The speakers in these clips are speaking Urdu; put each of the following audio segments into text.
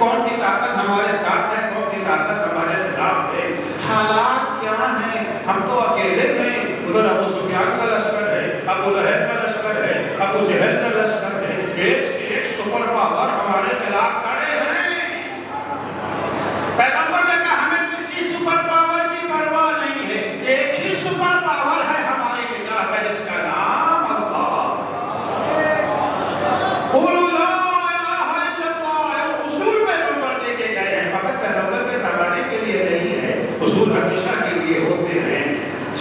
کون سی طاقت ہمارے ساتھ ہے، کون سی طاقت ہمارے خلاف ہے، حالات کیا ہیں. ہم تو اکیلے ہیں، ادھر ابو سفیان کا لشکر ہے، ابو لہب کا لشکر ہے، ابو جہل کا لشکر ہے، ایک سے ایک سپر پاور ہمارے خلاف کھڑے ہیں. پیغمبر نے کہا ہمیں کسی سپر پاور کی پرواہ نہیں ہے، ایک ہی سپر پاور ہے ہمارے خلاف ہے، جس کا نام اللہ. قولوا لا الہ الا اللہ. اصول پیغمبر دے کے گئے ہیں، فقط پیغمبر کے زمانے کے لیے نہیں ہے، اصول ہمیشہ کے لیے ہوتے ہیں.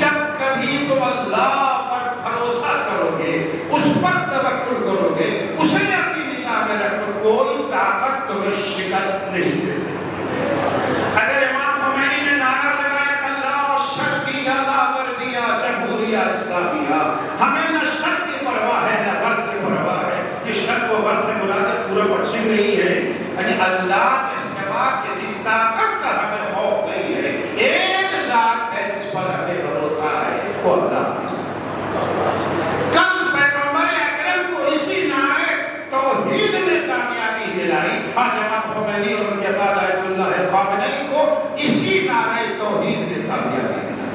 جب کبھی تم اللہ پر بھروسہ کرو گے، اس پر توکل کرو گے، اسے اپنی نگاہ میں رکھو، کوئی طاقت تمہیں شکست نہیں دے سکتی. اگر امام خمینی نے نعرہ لگایا کہ اللہ شرقیہ لا غربیہ جمہوریہ اسلامیہ، ہمیں نہ شرق کی پرواہ ہے نہ غرب کی پرواہ ہے. یہ شرق و غرب سے مراد پورا پڑوسی نہیں ہے، یعنی اللہ کے سوا کسی طاقت کا ہمیں خوف نہیں ہے. ایک ذات ہے جس پر ہمیں بھروسہ ہے، وہ اللہ کی. کل پیغمبر اکرم کو اسی نعرے توحید نے کامیابی دلائی. آج امام خمینی اور ان کے بعد آیت اللہ خامنئی کو اسی نعرے توحید نے کامیابی دلائی.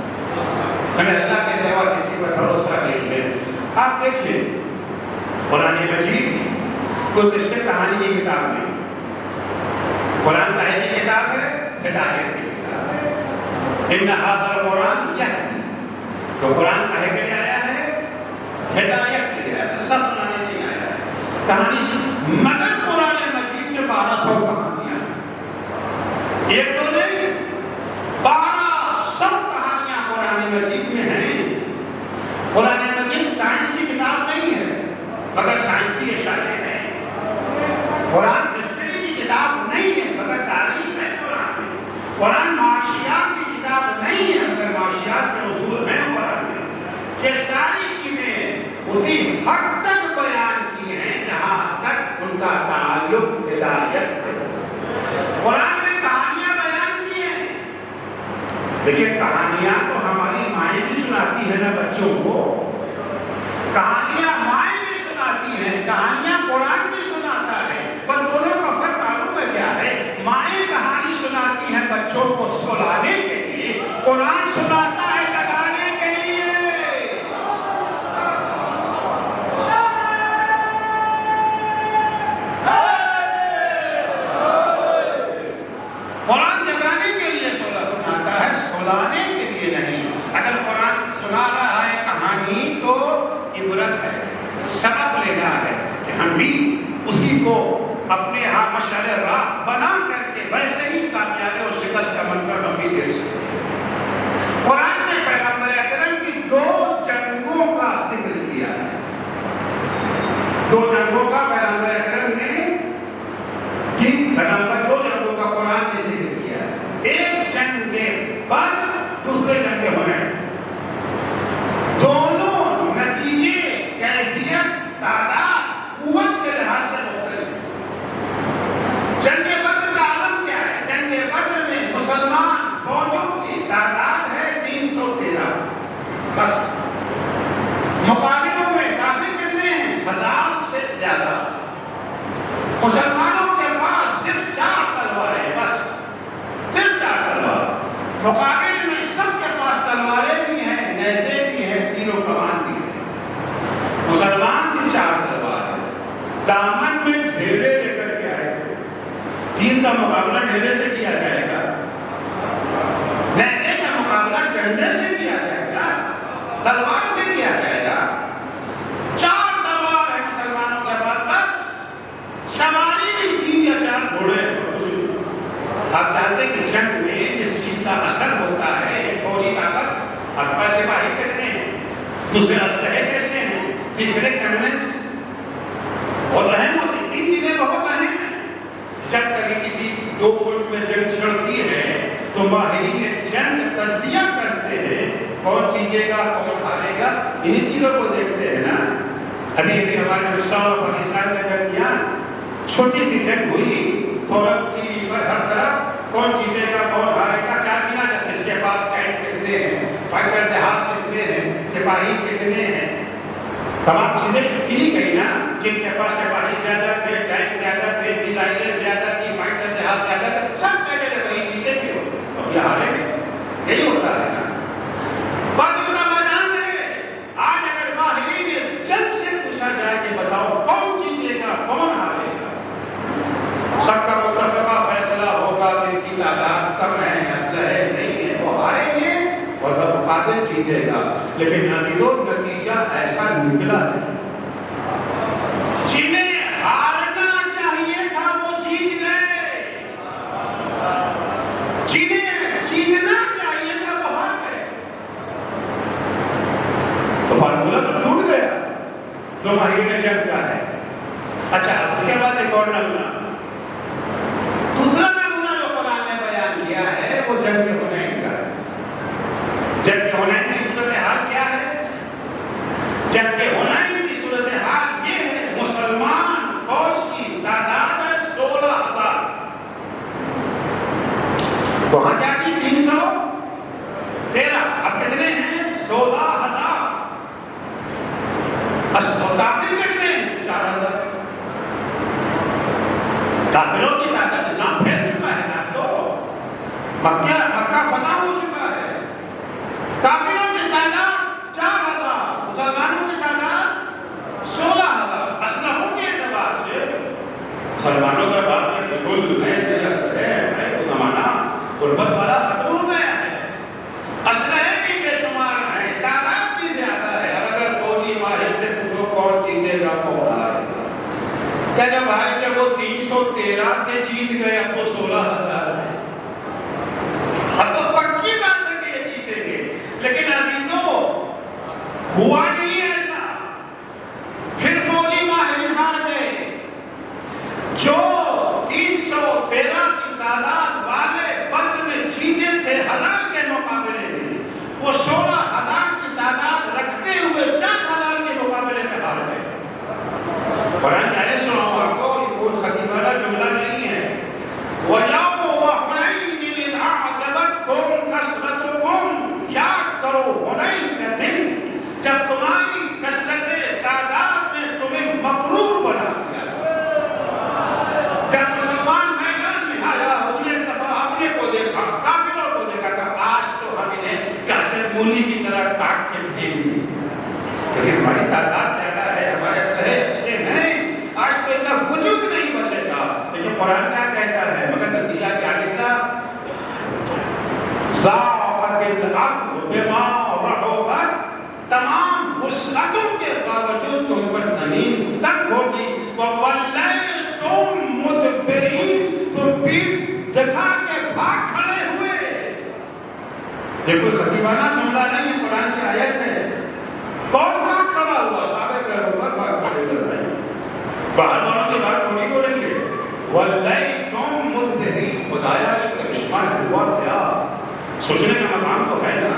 ہمیں اللہ کے سوا کسی پر بھروسہ نہیں ہے. آپ دیکھیں قرآن مجید کوئی قصے کہانی کی کتاب نہیں. قرآن کہے کی کتاب ہے، ہدایت کی کتاب ہے. ان ھذا القرآن یہدی، تو قرآن کہے کے لیے آیا ہے، ہدایت کے لیے آیا ہے، سب سنانے کے لیے آیا ہے. کہانی مگر قرآن مجید میں 1200 کہانیاں ہیں. ایک دو نہیں، 1200 کہانیاں قرآن مجید میں ہیں. قرآن مجید سائنس کی کتاب نہیں ہے مگر سائنسی اشارے ہیں. قرآن ہسٹری کی کتاب نہیں ہے مگر تاریخ ہے قرآن میں. قرآن معاشیات کی کتاب نہیں ہے مگر معاشیات کے اصول ہیں قرآن میں. یہ ساری چیزیں اسی حد تک بیان کی ہیں جہاں تک ان کا تعلق ہدایت سے. قرآن میں کہانیاں بیان کی ہیں. دیکھیے کہانیاں تو ہماری مائیں بھی سناتی ہیں نا بچوں کو، کہانیاں مائیں بھی سناتی ہیں، کہانیاں قرآن بھی سناتا ہے. پر دونوں کا فرق معلوم ہے کیا ہے؟ مائیں کہانی سناتی ہیں بچوں کو سلانے کے لیے، قرآن سناتا ہے جگانے کے لیے. قرآن جگانے کے لیے سناتا ہے، سلانے کے لیے نہیں. اگر قرآن سنا رہا ہے کہانی تو عبرت ہے، سبق لینا ہے کہ ہم بھی اسی کو اپنے ہاں مشعل راہ بنا کر کے ویسے ہی کامیابی اور شکست کا منتر ہم بھی دیکھ سکتے ہیں. قرآن نے پیغمبر اکرم کی 2 جنگوں کا ذکر کیا ہے. 2 جنگوں کا پیغمبر اکرم نے پیغمبر 2 جنگوں کا قرآن نے ذکر کیا ہے. ایک جنگ بدر، دوسرے جنگ حنین. دونوں نتیجے، کیفیت، تعداد، قوت کے لحاظ سے مختلف ہیں. جنگ بدر کا عالم کیا ہے؟ جنگ بدر میں مسلمان فوجوں کی تعداد ہے 313 بس. مقابلوں میں کافر کتنے ہیں؟ 1000 سے زیادہ. مسلمانوں کے پاس صرف 4 تلواریں بس، صرف 4 تلوار. مقابل میں سب کے پاس تلواریں بھی ہیں، نیزے بھی ہیں، تیر و کمان بھی ہیں. مسلمان کی 4 تلوار ہیں. دامن میں ڈھیلے لے کر کے آئے تھے. تیر کا مقابلہ ڈھیلے سے کیا جائے گا، نیزے کا مقابلہ ڈنڈے سے کیا جائے گا، تلوار سے کیا جائے گا. 4 تلوار ہیں مسلمانوں کے پاس بس. سواری بھی 3 یا 4 گھوڑے. آپ جانتے ہیں کہ جنگ میں اس چیز کا اثر ہوتا ہے. ایک فوجی طاقت، آپ پیسے باہر کہتے ہیں، دوسرے اسلحے کیسے ہیں، تیسرے کنوینس اور رحم ہوتی. 3 چیزیں بہت اہم ہیں. جب کبھی کسی 2 ملک میں جنگ چھڑتی ہے تو ماہرین جنگ تجزیہ کرتے ہیں کون جیتے گا کون ہارے گا. انہی چیزوں کو دیکھتے ہیں نا. ابھی ہمارے ہندوستان اور پاکستان کے درمیان چھوٹی سی جنگ ہوئی، فوراً ٹی وی پر ہر طرف کون جیتے گا کون ہارے گا کیا گنا جاتا ہے. سپاہ کینٹ کتنے ہیں، فائٹر جہاز کتنے ہیں، سپاہی کتنے ہیں، تمام چیزیں اتنی گئی نا. جن کے پاس سپاہی زیادہ تھے، ٹینک زیادہ تھے، میزائلیں زیادہ تھی، فائٹر جیتے گا، لیکن نتیجہ ایسا نکلا نہیں۔ جنہیں ہارنا چاہیے تھا وہ جیت گئے، جنہیں جیتنا چاہیے تھا وہ ہار گئے۔ تو فارمولہ تو ٹوٹ گیا جو ماہرین جنگ کا ہے۔ اچھا، اس کے بعد ایک اور نمونہ، دوسرا نمونہ جو قرآن نے بیان کیا ہے وہ جنگ حنین کا ہے۔ جنگ حنین کی صورتحال کیا ہے؟ جنگ حنین کی صورتحال یہ ہے، مسلمان فوج کی تعداد ہے 16,000، وہاں کیا کی 313، اب کتنے ہیں؟ 16,000۔ کافر کتنے ہیں؟ 4,000۔ کافروں کی طاقت، اسلام پھیل چکا ہے نا، تو مکہ فتح ہو چکا ہے۔ کافروں کی تعداد 4,000، مسلمانوں کی تعداد 16,000۔ اسلحوں کے اعتبار سے مسلمانوں کے بعد میں بالکل نئے زمانہ غربت والا ختم ہو گیا ہے، اسلحے بھی بے شمار ہیں، تعداد بھی زیادہ ہے۔ اب اگر فوجی ماہر سے پوچھو کون جیتے گا کون ہارے گا، کہ جب بھائی جب وہ 313 کے جیت گئے، اب تو 16,000 ہیں، اب تو پکی بات ہے کہ یہ جیتیں گے۔ لیکن عزیزوں ہوا نہیں ایسا، پھر فوجی ماہرین ہار گئے۔ جو 313 کی تعداد والے بدر میں جیتے تھے 1,000 کے مقابلے میں، وہ 16,000 کی تعداد رکھتے ہوئے 4,000 کے مقابلے میں ہار گئے۔ قرآن کی آیت سناؤں آپ کو، یہ کوئی خطیبانہ جملہ نہیں ہے۔ وَيَوْمَ حُنَيْنٍ إِذْ أَعْجَبَتْكُمْ كَثْرَتُكُمْ، یاد کرو حنین کا دن جب تمہاری کثرت تعداد نے تمہیں مغرور بنا دیا، جب مسلمان میدان میں آیا، اس نے اپنے کو دیکھا، کافروں کو دیکھا کہ آج تو ہم انہیں گاجر مولی کی طرح کاٹ کے پھینک دیں گے، کیونکہ ہماری تعداد زیادہ ہے، ہمارے اسلحے اچھے ہیں، آج تو اتنا وجود نہیں بچے گا۔ لیکن قرآن کیا کہتا ہے؟ مگر نتیجہ کیا نکلا؟ ذاقت الارض بما رحبت، تمام وسعتوں کے باوجود تم پر زمین تنگ ہوگی، وَوَلَّيْتُمْ مُدْبِرِينَ، تم پیٹھ دکھا کے بھاگ کھڑے ہوئے۔ یہ کوئی خطیبانہ جملہ نہیں، قرآن کی آیت ہے۔ کون بھاگ کھڑا ہوا؟ صحابہ کرام بھاگ کھڑے ہوئے، باہر والوں کی بات تھوڑی بولیں گے۔ وَلَّيْتُمْ مُدْبِرِينَ، خدایا ایک کرشمہ ہوا کیا؟ سوچنے کا مقام تو ہے نا،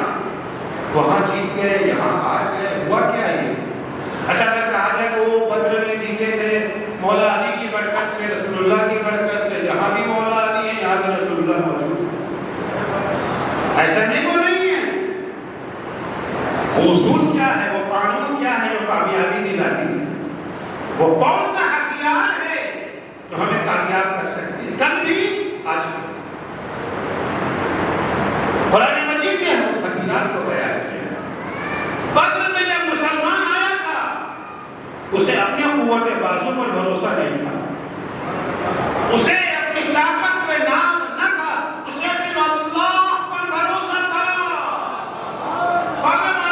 وہاں جیت گئے، یہاں ہار گئے، ہوا کیا یہ؟ اچھا اگر کہا جائے کہ وہ بدر میں جیتے تھے مولا علی کی برکت سے، رسول اللہ کی برکت سے، یہاں بھی مولا علی ہے، یہاں بھی رسول اللہ موجود ہے، ایسا نہیں وہ نہیں ہے۔ وہ اصول کیا ہے، وہ قانون کیا ہے جو کامیابی دلاتی ہے؟ وہ کون سا ہتھیار ہے جو ہمیں کامیاب کر سکتی ہے، کل بھی آج بھی؟ قرآن مجید نے ہم ہتھیار کو بیان کیا۔ بدر میں جب مسلمان آیا تھا، اسے اپنی قوت بازو پر بھروسہ نہیں تھا، اسے اپنی طاقت پہ ناز نہ تھا، اسے صرف اللہ پر بھروسہ تھا۔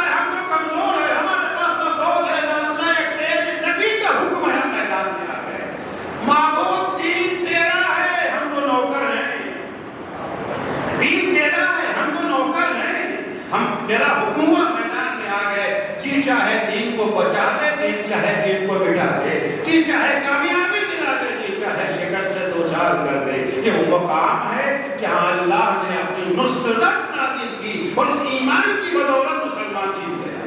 ہم تو کمزور ہیں، ہمارے پاس نہ فوج ہے، نہ اسلحہ ہے، نبی کا حکم ہے، ہم میدان میں آ گئے۔ معبود دین تیرا ہے، ہم تو نوکر ہیں، دین تیرا ہے، ہم تو نوکر ہیں، ہم تیرا حکم ہوا، میدان میں آ گئے۔ جی چاہے دین کو بچا دے، دین چاہے دین کو مٹا دے، جی چاہے کامیابی دلا دے، جی چاہے شکست سے دوچار کر دے۔ یہ وہ مقام ہے جہاں اللہ نے اپنی نصرت نازل کی، اور اس ایمان کی بدولت مسلمان جیت گیا۔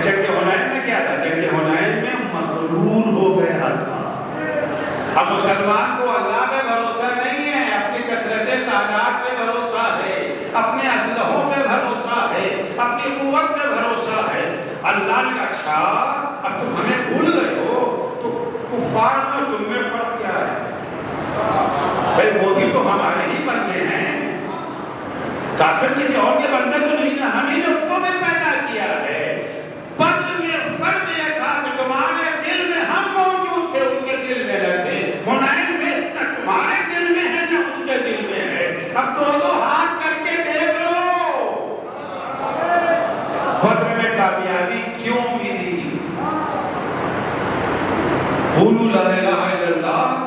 جنگ حنین میں کیا تھا؟ جنگ حنین میں مغرور ہو گیا تھا۔ اب مسلمان کو اللہ پہ بھروسہ نہیں ہے، اپنی کثرت تعداد پہ بھروسہ ہے، اپنے اسلحوں پہ بھروسہ ہے، اپنی قوت پہ بھروسہ ہے۔ اللہ نے کہا اچھا اب تم ہمیں بھول گئے ہو، تو کفار میں تم میں فرق کیا ہے؟ بھائی وہ بھی تو ہمارے ہی بندے ہیں، کافر کسی اور کے بندے تو نہیں نا، ہم ہی نے ان کو بھی پیدا کیا ہے۔ بدر میں فرق یہ تھا کہ تمہارے دل میں ہم موجود تھے، ان کے دل میں نہ تھے۔ حنین میں نہ تمہارے دل میں ہے نہ ان کے دل میں ہے۔ اب دونوں ہاتھ کر کے دیکھ لو،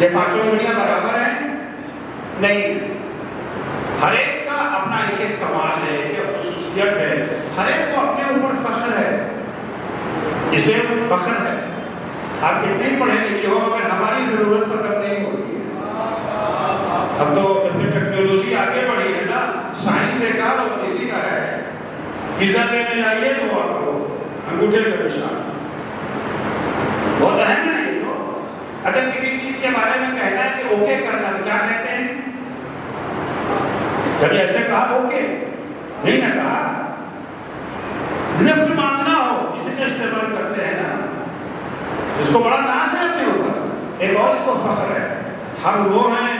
یہ 5 انگلیاں برابر ہیں؟ نہیں، ہر ایک کا اپنا ایک ایک کمال ہے، ایک ایک خصوصیت ہے، ہر ایک کو اپنے اوپر فخر ہے، اسے فخر ہے۔ آپ کتنے ہی پڑھے لکھے ہو مگر ہماری ضرورت ختم نہیں ہوتی ہے۔ اب تو ٹیکنالوجی آگے بڑھی ہے نا، سائن بیکار اور کسی کا ہے، ویزا دینے جائیے تو آپ کو انگوٹھے کا نشان، بہت اہم ہے یہ تو۔ اگر کسی چیز کے بارے میں کہنا ہے کہ اوکے کرنا، کیا کہتے ہیں؟ کبھی ایسے کہا اوکے؟ نہیں نہ کہا۔ لفظ مانگنا ہو اسی کا استعمال کرتے ہیں نا، اس کو بڑا ناز ہے اپنے اوپر، ایک اور اس کو فخر ہے۔ ہم وہ ہیں،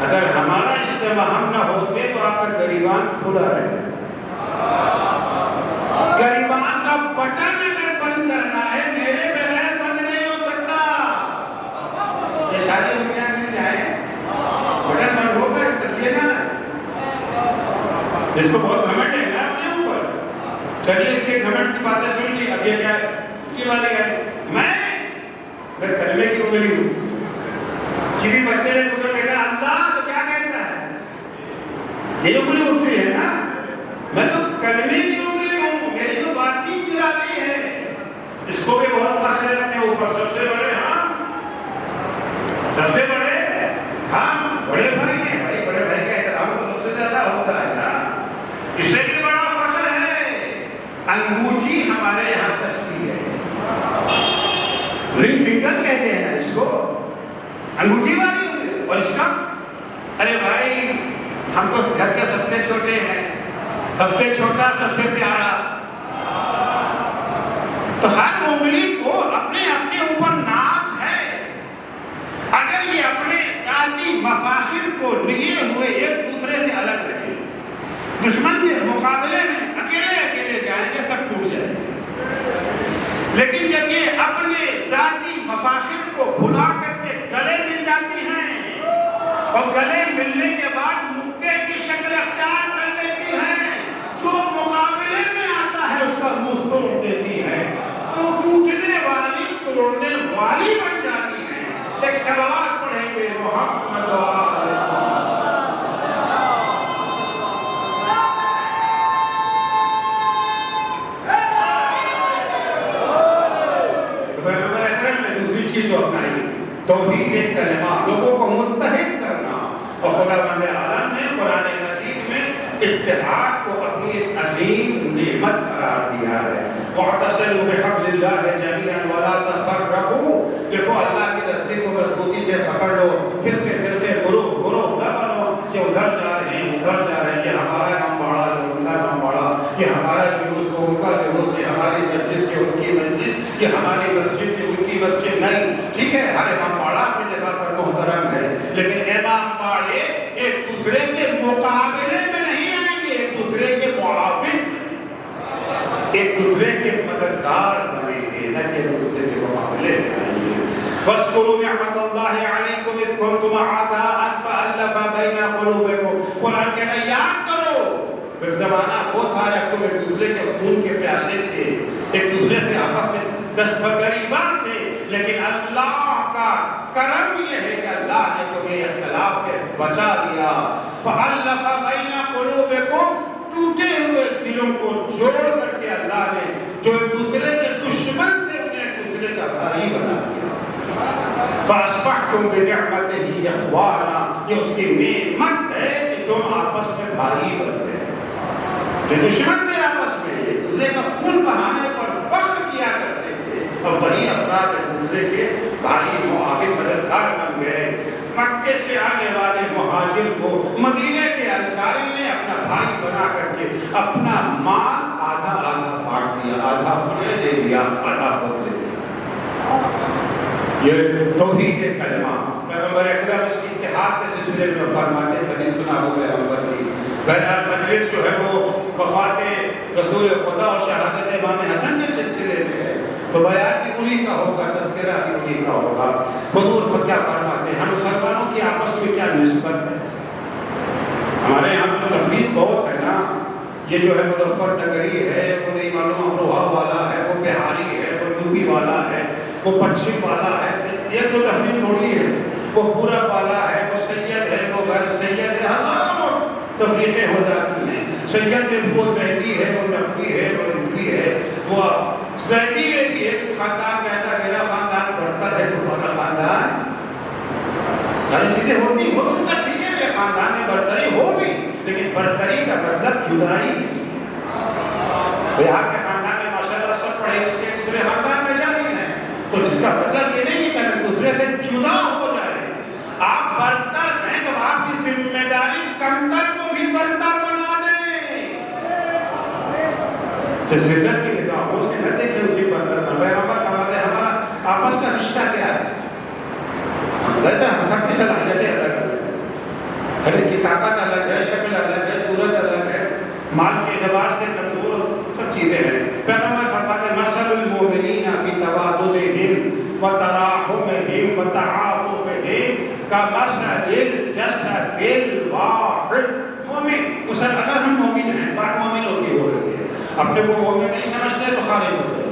اگر ہمارا اجتماع ہم نہ ہوتے تو آپ کا گریبان کھلا رہے۔ گریبان کا بٹن اگر بند کرنا ہے میرے بغیر بند نہیں ہو سکتا۔ یہ ساری دنیا مل جائے بٹن بند ہوگا تکلیے نا، اس کو بہت گھمنڈ ہے نا اپنے اوپر۔ چلیے اس کے گھمنڈ کی باتیں سن لی، اب یہ کیا ہے؟ اس کی باتیں کیا ہے؟ میں کلمے کی انگلی ہوں۔ کسی بچے نے پوچھا بیٹا اللہ تو کیا کہتا ہے؟ یہ انگلی اٹھتی ہے نا، میں تو کلمے کی انگلی ہوں، میری تو بات چیت چلاتی ہے۔ اس کو بھی بہت فخر ہے اپنے اوپر، سب سے بڑے سب سے بڑے بڑے بھائی ہیں، بھائی بڑے بھائی کا احترام تو سب سے زیادہ ہوتا ہے نا، اسے بھی بڑا فخر ہے۔ انگوٹھی ہمارے یہاں سستی ہے، رنگ فنگر کہتے ہیں نا اس کو، انگوٹھی والی انگلی۔ اور اس کا ارے بھائی ہم تو گھر کے سب سے چھوٹے ہیں، سب سے چھوٹا سب سے پیارا، تو ہر انگلی کو اپنے اپنے اوپر ناز ہے۔ اگر یہ اپنے ذاتی مفاخر کو لیے ہوئے ایک دوسرے سے الگ رہے، دشمن کے مقابلے میں اکیلے اکیلے جائیں گے، سب ٹوٹ جائیں گے۔ لیکن جب یہ اپنے ذاتی مفاخر کو بھلا کر کے گلے مل جاتی ہیں اور گلے ملنے کے بعد مکے کی شکل اختیار کر لیتی ہیں، جو مقابلے میں آتا ہے اس کا منہ توڑ دیتی ہے، تو ٹوٹنے والی توڑنے والی بن جاتی ہے۔ ایک صلوات پڑھیں گے محمد جو اپنائی توحید کلمہ، لوگوں کو متحد کرنا، اور خداوند عالم نے قرآن مجید میں اتحاد کو اپنی ایک عظیم نعمت قرار دیا ہے۔ واعتصموا بحبل اللہ جميعا ولا تفرقوا، دیکھو اللہ کی رسی کو مضبوطی سے پکڑ لو، فرقے فرقے گروہ گروہ نہ بنو، یہ ادھر جا رہے ہیں ادھر جا رہے ہیں، یہ ہمارا امباڑا یہ ان کا امباڑا، یہ ہمارا جلوس کو ان کا جلوس، یہ ہماری مجلس کی ان کی مجلس، یہ ہماری مسجد کی ان کی مسجد نہیں۔ ٹھیک ہے، ہر امام باڑا اپنی جگہ پر محترم ہے، لیکن امام باڑے ایک دوسرے کے مقابلے میں نہیں آئیں گے، ایک دوسرے کے معاون، ایک دوسرے کے مددگار بنیں گے، نہ کہ ایک دوسرے کے مقابلے میں آئیں گے۔ وَاذْكُرُوا نِعْمَتَ اللَّهِ عَلَيْكُمْ إِذْ كُنْتُمْ أَعْدَاءً فَأَلَّفَ بَيْنَ قُلُوبِكُمْ۔ قرآن کہتا ہے یاد کرو، ایک زمانہ وہ تھا جب تم ایک دوسرے کے خون کے پیاسے تھے، ایک دوسرے سے آپس میں دستبرداریبان تھے، لیکن اللہ کا کرم یہ ہے کہ اللہ نے تمہیں اختلاف سے بچا لیا۔ فَأَلَّفَ بَيْنَ قُلُوبِكُمْ، ٹوٹے ہوئے دلوں کو جوڑ کر کے اللہ نے جو ایک دوسرے کے دشمن تھے انہیں ایک دوسرے کا بھائی بنا دیا۔ فَأَصْبَحْتُمْ بِنِعْمَتِهِ إِخْوَانًا، یہ اس کی نعمت ہے کہ تم آپس میں بھائی بن گئے۔ جو دشمن تھے آپس میں ایک دوسرے کا خون بہانے پر فخر کیا کرتے تھے، اور وہی افراد ایک دوسرے کے بھائی معاون مددگار بن گئے۔ مکے سے آنے والے مہاجر کو مدینے کے انصاری نے اپنا بھائی بنا کر کے اپنا مال آدھا آدھا بانٹ دیا، آدھا انہیں دے دیا، آدھا خود دے دیا۔ یہ توحید کلمہ پیغمبر اکرم اس کی اتحاد کے سلسلے میں فرماتے ہیں، حدیث سنا ہو پیغمبر کی۔ بہرحال مجلس جو ہے وہ وفات رسول خدا اور شہادت امام حسن کے سلسلے میں ہے، تو بیان بھی انہی کا ہوگا، تذکرہ بھی انہی کا ہوگا۔ حضور پر کیا فرماتے ہیں؟ ہم مسلمانوں کی آپس میں کیا نسبت ہے؟ ہمارے یہاں تو تفریق بہت ہے نا، یہ جو ہے مظفر نگری ہے، وہ نہیں معلوم امروہہ والا ہے، وہ بہاری ہے، وہ یوپی والا ہے، وہ پنچھی والا ہے، یہ تو تفریح تھوڑی ہے، وہ پورا والا ہے، وہ سید ہے، وہ غیر سید ہے، ہزاروں تفریقیں ہو جاتی ہیں. سید میں وہ زیدی ہے، وہ نقوی ہے، وہ رضوی ہے. وہ زیدی میں بھی ایک خاندان کہتا ہے میرا خاندان برتر ہے، تمہارا خاندان ساری چیزیں ہوتی ہو سکتا ٹھیک ہے کہ خاندان میں برتری ہو بھی، لیکن برتری کا مطلب جدائی نہیں. بہار کے خاندان میں ماشاءاللہ سب پڑھے لکھے دوسرے خاندان میں جاہل ہیں، تو اس کا مطلب یہ نہیں کہ میں دوسرے سے جدا ہو جائے. آپ برتر ہیں تو آپ کی ذمہ داری کمتر کو بھی برتر بنا دیں. تو زندت کی نگاہوں سے نہ دیکھیں اسی برتر بنا. ہمارا آپس کا رشتہ کیا ہے؟ ہم سب کی صلاحیتیں الگ الگ ہیں، ہر ایک کی طاقت الگ ہے، شکل الگ ہے، صورت الگ ہے، مال کے اعتبار سے مقبول سب چیزیں ہیں. پیغمبر فرماتے ہیں مثل المؤمنین فی تواددہم وتراحمہم وتعاطفہم کمثل الجسد الواحد. مومن مثلا اگر ہم مومن ہیں، بات مومنوں کی ہو رہی ہے، اپنے کو مومن نہیں سمجھتے تو خارج ہوتے ہیں.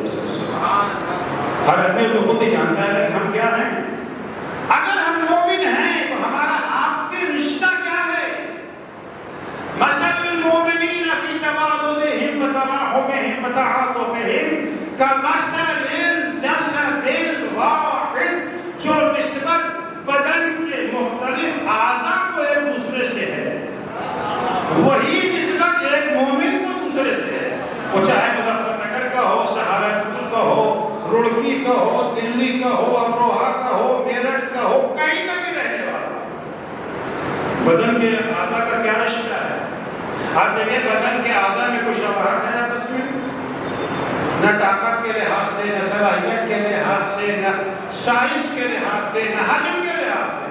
ہر آدمی تو خود ہی جانتا ہے کہ ہم کیا ہیں. اگر ہم مومن ہیں تو ہمارا آپسی رشتہ کیا ہے؟ مثل المؤمنین فی تواددہم وتراحمہم وتعاطفہم کمثل الجسد الواحد. جو نسبت بدن کے مختلف اعضاء کو ایک دوسرے سے ہے، وہی نسبت ایک مومن کو دوسرے سے ہے. وہ چاہے مظفر نگر کا ہو، سہارنپور کا ہو، روڑکی کا ہو، دلی کا ہو، امروہہ کا ہو، میرٹھ کا ہو، کہیں کا بھی رہنے والا. بدن کے اعضاء کا کیا رشتہ ہے؟ آپ دیکھیں بدن کے اعضاء میں کچھ شباہت ہے آپس میں، نہ طاقت کے لحاظ سے، نہ صلاحیت کے لحاظ سے، نہ سائز کے لحاظ سے، نہ حجم کے لحاظ سے.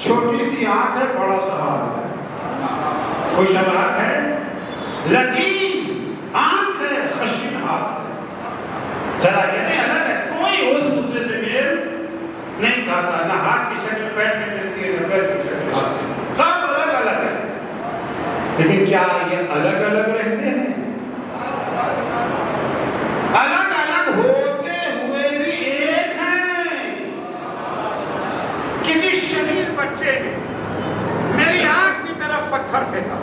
چھوٹی سی آنکھ ہے، بڑا سا ہاتھ ہے، کوئی شباہت ہے؟ لطیف آنکھ ہے، خشن ہاتھ ہے. صلاحیتیں الگ ہے، کوئی اس دوسرے سے میل نہیں کھاتا. نہ ہاتھ کی شکل پیر میں ملتی ہے، نہ پیر کی شکل سب الگ الگ ہے. لیکن کیا یہ الگ الگ رہتے ہیں؟ الگ الگ ہوتے ہوئے بھی ایک ہیں. کسی شہید بچے نے میری آنکھ کی طرف پتھر پھینکا،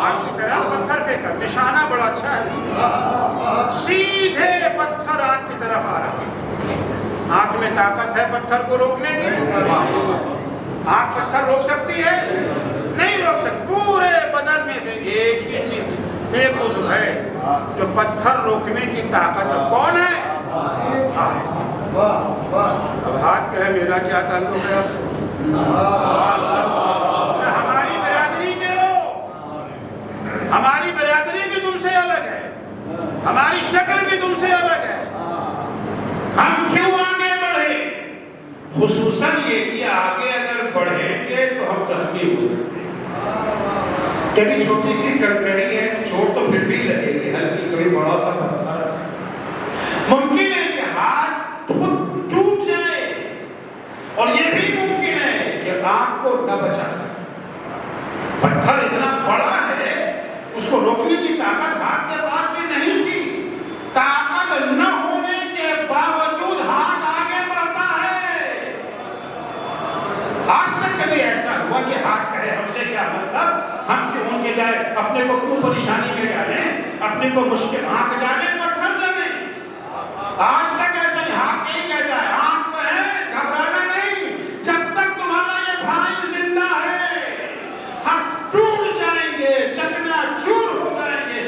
آنکھ کی طرف پتھر پھینکا، نشانہ بڑا اچھا ہے، سیدھے پتھر آنکھ کی طرف آ رہا. آنکھ میں طاقت ہے پتھر کو روکنے کی؟ آنکھ پتھر روک سکتی ہے؟ نہیں روک سکتی. پورے بدن میں سے ایک ہی چیز، ایک عضو ہے جو پتھر روکنے کی طاقت ہے. کون ہے؟ اب ہاتھ کہے میرا کیا تعلق ہے آپ سے؟ ہماری برادری کے ہو، ہماری برادری بھی تم سے الگ ہے، ہماری شکل بھی تم سے الگ ہے. ہم کیوں آگے بڑھے؟ خصوصاً یہ کہ آگے اگر بڑھیں گے تو ہم زخمی ہو سکتے ہیں. کبھی چھوٹی سی کنکری ہے، چوٹ تو پھر بھی لگے گی ہلکی، کبھی بڑا سا پتھر ممکن ہے کہ ہاتھ خود ٹوٹ جائے، اور یہ بھی ممکن ہے کہ آنکھ کو نہ بچا سکے. پتھر اتنا بڑا ہے، اس کو روکنے کی طاقت ہاتھ کے پاس بھی نہیں تھی. طاقت نہ ہونے کے باوجود ہاتھ آگے بڑھتا ہے. آج تک کبھی ایسا ہوا کہ ہاتھ کہے ہم سے کیا مطلب، ہم کیوں ان کے جائے اپنے کو کیوں پریشانی میں ڈالیں، اپنے کو مشکل آنکھ جانے پتھر جانے. آج تک ایسا نہیں. ہاتھ نہیں کہتا ہے آنکھ پہ ہے، گھبرانا نہیں. جب تک تمہارا یہ بھائی زندہ ہے ہم ٹوٹ جائیں گے، چکنا چور ہو جائیں گے،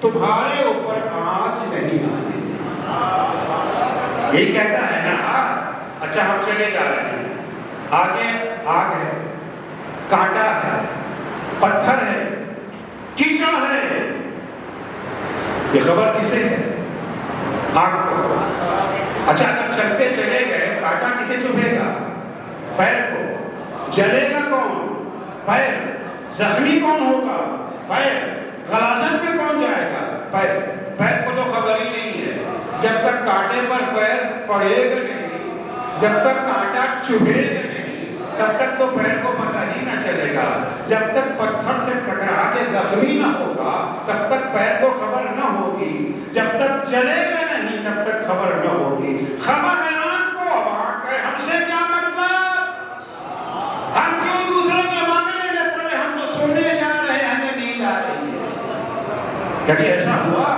تمہارے اوپر آنچ نہیں آنے دیں. یہی کہتا ہے نا. اچھا ہم چلے جا رہے ہیں، آگے آگ ہے، کانٹا ہے، پتھر ہے، کیچڑ ہے. یہ خبر کسے ہے؟ آگ کو. اچھا اگر چلتے چلے گئے، کانٹا کسے چبھے گا؟ پیر کو. جلے گا کون؟ پیر. زخمی کون ہوگا؟ پیر. غلاظت میں کون جائے گا؟ پیر. پیر کو تو خبر ہی نہیں ہے. جب تک کانٹے پر پیر پڑے گا نہیں، جب تک کانٹا چبھے گا نہیں، تب تک تو پیر کو پتہ ہی نہ چلے گا. جب تک پتھر سے ٹکرا کے زخمی نہ ہوگا تب تک پیر کو خبر نہ ہوگی. جب تک چلے گا نہیں جب تک خبر نہ ہوگی. خبر ہے آنکھ کو، اب آنکھ ہے، ہم سے کیا مطلب؟ ہم کیوں دوسروں کے معاملے میں پڑے؟ ہم تو سونے جا رہے ہیں، ہمیں نیند آ رہی ہے. کبھی ایسا ہوا؟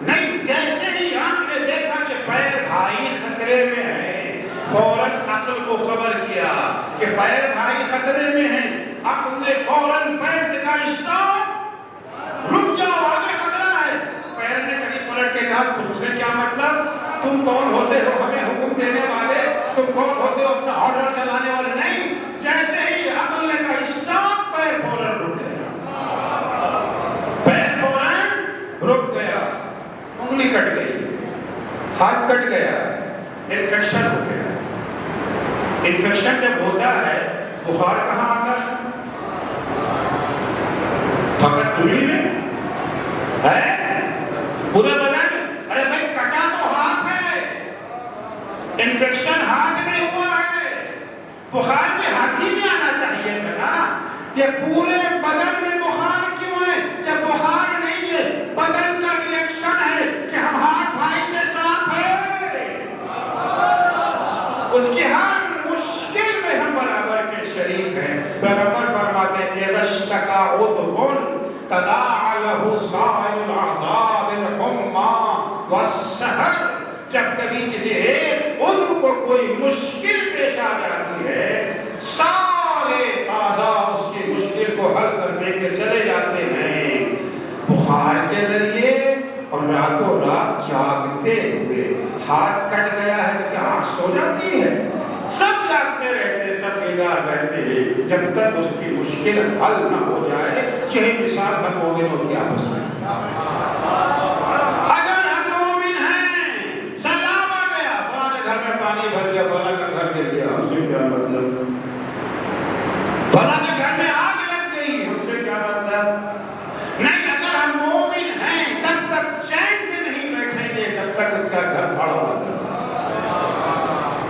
نہیں. جیسے ہی آنکھ نے دیکھا کہ پیر بھائی خطرے میں ہے، فوراً عقل کو خبر کیا کہ پیر بھائی خطرے میں ہیں. عقل نے فوراً پیر سے کہا اسٹاپ، رک جاؤ، آگے خطرہ ہے. پیر نے کبھی پلٹ کے کہا تم سے کیا مطلب؟ تم کون ہوتے ہو ہمیں حکم دینے والے؟ تم کون ہوتے ہو اپنا آرڈر چلانے والے؟ نہیں. جیسے ہی عقل نے کہا اسٹاپ، پیر فوراً رک گیا. پیر فوراً رک گیا. انگلی کٹ گئی، ہاتھ کٹ گیا، انفیکشن ہو گیا. انفیکشن جب ہوتا ہے بخار کہاں آتا ہے؟ فقط انگلی میں ہے؟ پورے بدن؟ ارے بھائی کٹا تو ہاتھ ہے، انفیکشن ہاتھ میں ہوا ہے. بخار کے ہاتھ ہی میں آنا چاہیے تھا نا. یہ پورے بدن میں بخار کیوں ہے؟ یہ بخار نہیں ہے، بدن کا ریئیکشن ہے کہ ہم ہاتھ بھائی کے ساتھ ہیں، اس کی ہر مشکل میں ہم برابر کے شریک ہیں. پیغمبر فرماتے ہیں اذا اشتكى عضو تداعى له سائر الاعضاء بالحمى والسهر. جب کبھی کسی ایک عضو کو کوئی مشکل پیش آ جاتی ہے، سارے اعضاء اس کی مشکل کو حل کرنے کے چلے جاتے ہیں. بخار کے ذریعے اور راتوں رات جاگتے ہوئے. ہاتھ کٹ گیا ہے تو کیا آنکھ سو جاتی ہے؟ سب جاگتے رہتے، سب بیدار رہتے ہیں جب تک اس کی مشکل حل نہ ہو جائے. یہی مثال ہم مومنوں کی آپس میں. اگر ہم مومن ہیں، سیلاب آ گیا، فلاں کے گھر میں پانی بھر گیا، فلاں کا گھر گر گیا، ہم سے کیا مطلب؟ فلاں کے گھر میں آگ لگ گئی، ہم سے کیا مطلب؟ نہیں. اگر ہم مومن ہیں تب تک چین سے نہیں بیٹھیں گے جب تک اس کا گھر کھڑا نہ کرے.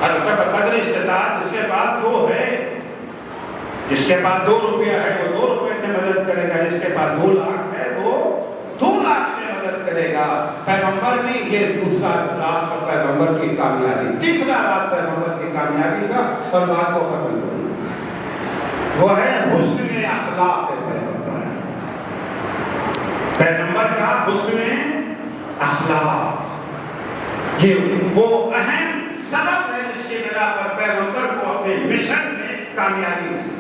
ہر وقت قدر استطاعت اس کے پاس جو ہے، جس کے پاس 2 روپیہ ہے وہ 2 روپے سے مدد کرے گا، جس کے پاس 2 لاکھ ہے وہ 2 لاکھ سے مدد کرے گا. پیغمبر نے یہ دوسرا راز اور پیغمبر کی کامیابی، تیسرا راز پیغمبر کی کامیابی کا، اور بات کو ختم کروں، وہ ہے حسن اخلاق پیغمبر. پیغمبر کا حسن اخلاق یہ وہ اہم سبب ہے جس کی بنا پر پیغمبر کو اپنے مشن میں کامیابی ملی.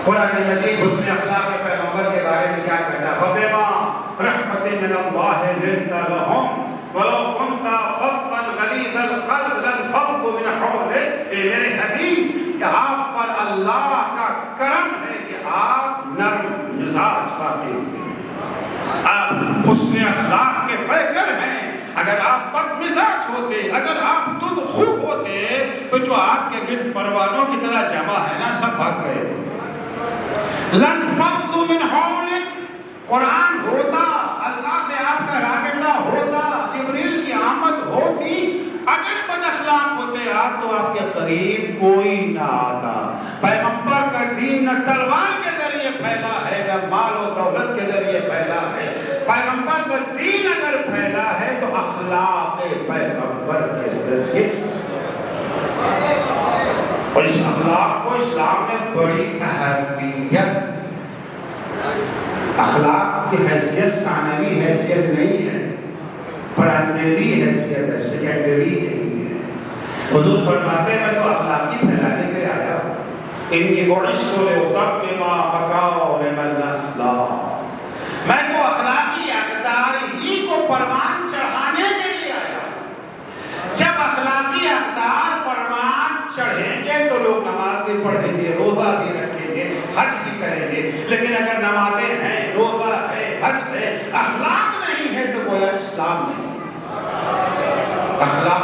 قرآن مجید حسن اخلاق کے پیغمبر کے بارے میں کیا کہتا ہے؟ فَبِمَا رَحْمَةٍ مِّنَ اللَّهِ لِنتَ لَهُمْ وَلَوْ كُنْتَ فَظًّا غَلِيظَ الْقَلْبِ لَانفَضُّوا مِنْ حَوْلِكَ. اے میرے حبیب، کہ آپ پر اللہ کا کرم ہے کہ آپ نرم مزاج پاتے ہیں، آپ حسن اخلاق کے پیکر ہیں. اگر آپ بد مزاج ہوتے، اگر آپ تند خو ہوتے تو جو آپ کے گرد پروانوں کی طرح جمع ہے نا، سب بھاگ گئے ہوتے. لَانفَضُّوا مِنْ حَوْلِكَ. قرآن ہوتا، اللہ سے آپ کا رابطہ ہوتا، جبریل کی آمد ہوتی، اگر بد اخلاق ہوتے آپ تو آپ کے قریب کوئی نہ آتا. پیغمبر کا دین نہ تلوار کے ذریعے پھیلا ہے، نہ مال و دولت کے ذریعے پھیلا ہے. پیغمبر کا دین اگر پھیلا ہے تو اخلاق پیغمبر کے ذریعے. اور اس اخلاق کو اسلام نے بڑی اہمیت. اخلاق کی حیثیت ثانوی حیثیت نہیں ہے، پرائمری حیثیت ہے، سیکنڈری نہیں ہے. حضور فرماتے ہیں میں تو اخلاقی پھیلانے کے لیے آیا ہوں. انی بعثت لأتمم مکارم الاخلاق. میں تو اخلاقی اقدار ہی کو پروان چڑھانے کے لیے آیا ہوں. جب اخلاقی اقدار پروان چڑھیں گے تو لوگ نماز بھی پڑھیں گے، روزہ بھی رکھیں گے، حج بھی کریں گے. لیکن اگر نمازیں ہیں، روزہ ہے، حج ہے، اخلاق نہیں ہے تو گویا اسلام نہیں ہے. اخلاق